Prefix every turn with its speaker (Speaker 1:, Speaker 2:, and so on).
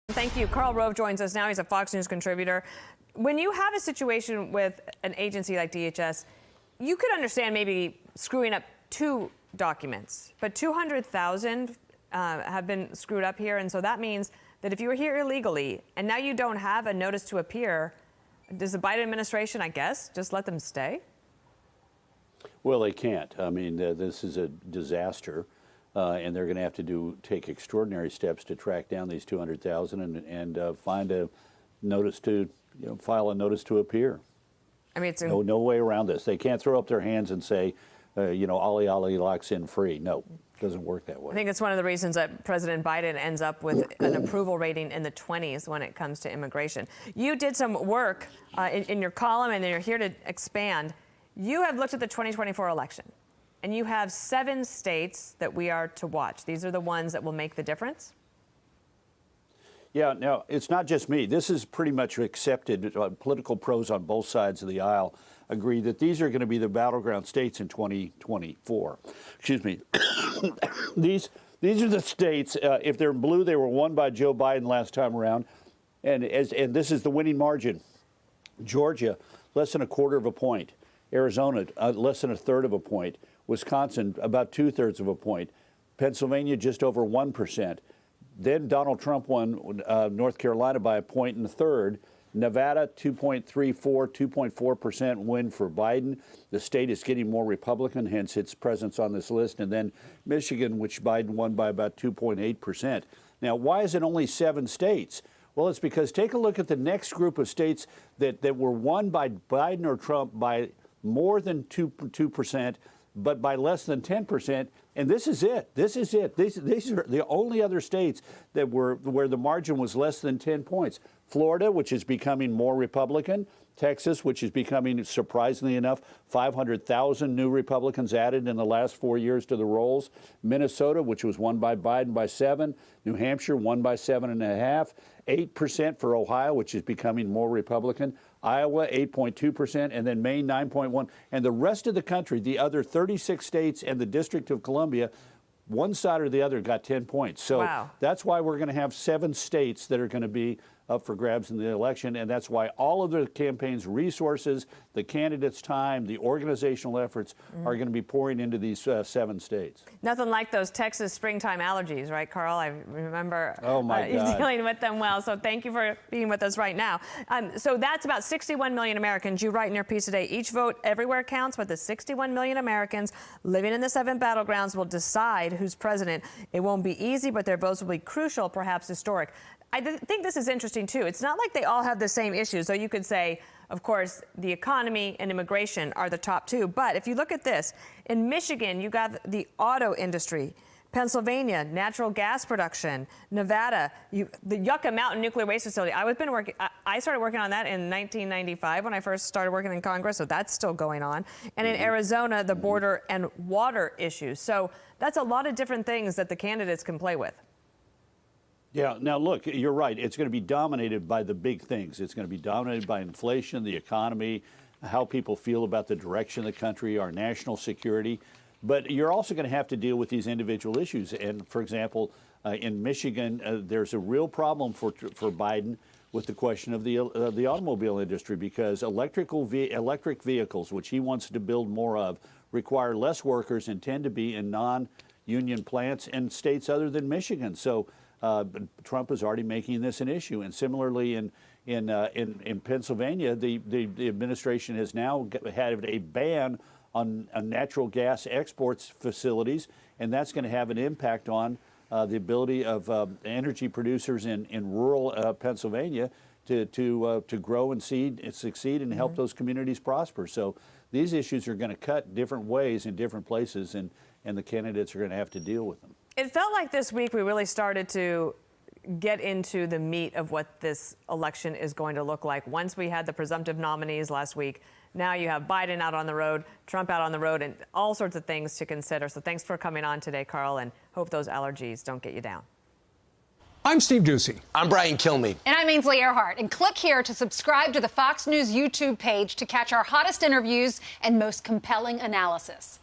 Speaker 1: Thank you. Karl Rove joins us now. He's a Fox News contributor. When you have a situation with an agency like DHS, you could understand maybe screwing up 2 documents, but 200,000 have been screwed up here. And so that means that if you were here illegally and now you don't have a notice to appear, does the Biden administration, I guess, just let them stay?
Speaker 2: Well, they can't. I mean, this is a disaster. And they're going to have to take extraordinary steps to track down these 200,000 and find a notice to, file a notice to appear.
Speaker 1: I mean, it's
Speaker 2: no way around this. They can't throw up their hands and say, ollie ollie locks in free. No, it doesn't work that way.
Speaker 1: I think it's one of the reasons that President Biden ends up with an approval rating in the 20s when it comes to immigration. You did some work in your column, and then you're here to expand. You have looked at the 2024 election. And you have 7 states that we are to watch. These are the ones that will make the difference?
Speaker 2: Yeah, now, it's not just me. This is pretty much accepted. Political pros on both sides of the aisle agree that these are going to be the battleground states in 2024. Excuse me. These are the states, if they're in blue, they were won by Joe Biden last time around. And this is the winning margin. Georgia, less than 1/4 of a point. Arizona, less than 1/3 of a point. Wisconsin, about 2/3 of a point. Pennsylvania, just over 1%. Then Donald Trump won North Carolina by 1.1. Nevada, 2.34, 2.4% win for Biden. The state is getting more Republican, hence its presence on this list. And then Michigan, which Biden won by about 2.8%. Now, why is it only 7 states? Well, it's because take a look at the next group of states that were won by Biden or Trump by more than 2%, but by less than 10%. And this is it. This is it. These are the only other states that where the margin was less than 10 points. Florida, which is becoming more Republican. Texas, which is becoming, surprisingly enough, 500,000 new Republicans added in the last 4 years to the rolls. Minnesota, which was won by Biden by 7. New Hampshire, won by 7.5. 8% for Ohio, which is becoming more Republican. Iowa, 8.2%, and then Maine, 9.1%. And the rest of the country, the other 36 states and the District of Columbia, one side or the other got 10 points. So
Speaker 1: wow.
Speaker 2: That's why we're going to have 7 states that are going to be up for grabs in the election. And that's why all of the campaign's resources, the candidates' time, the organizational efforts are going to be pouring into these 7 states.
Speaker 1: Nothing like those Texas springtime allergies, right, Karl? I remember
Speaker 2: you
Speaker 1: dealing with them well. So thank you for being with us right now. So that's about 61 million Americans. You write in your piece today, each vote everywhere counts, but the 61 million Americans living in the 7 battlegrounds will decide who's president. It won't be easy, but their votes will be crucial, perhaps historic. I think this is interesting, too. It's not like they all have the same issues. So you could say, of course, the economy and immigration are the top 2. But if you look at this, in Michigan, you got the auto industry. Pennsylvania, natural gas production. Nevada, the Yucca Mountain Nuclear Waste Facility. I started working on that in 1995 when I first started working in Congress, so that's still going on. And in Arizona, the border and water issues. So that's a lot of different things that the candidates can play with.
Speaker 2: Yeah, now look, you're right. It's going to be dominated by the big things. It's going to be dominated by inflation, the economy, how people feel about the direction of the country, our national security. But you're also going to have to deal with these individual issues. And for example, in Michigan, there's a real problem for Biden with the question of the automobile industry, because electric vehicles, which he wants to build more of, require less workers and tend to be in non-union plants in states other than Michigan. So Trump is already making this an issue. And similarly, in Pennsylvania, the administration has now had a ban on natural gas exports facilities, and that's going to have an impact on the ability of energy producers in rural Pennsylvania to grow and succeed and help those communities prosper. So these issues are going to cut different ways in different places, and the candidates are going to have to deal with them.
Speaker 1: It felt like this week we really started to get into the meat of what this election is going to look like. Once we had the presumptive nominees last week, now you have Biden out on the road, Trump out on the road, and all sorts of things to consider. So thanks for coming on today, Karl, and hope those allergies don't get you down.
Speaker 3: I'm Steve Doocy.
Speaker 4: I'm Brian Kilmeade.
Speaker 5: And I'm Ainsley Earhart. And click here to subscribe to the Fox News YouTube page to catch our hottest interviews and most compelling analysis.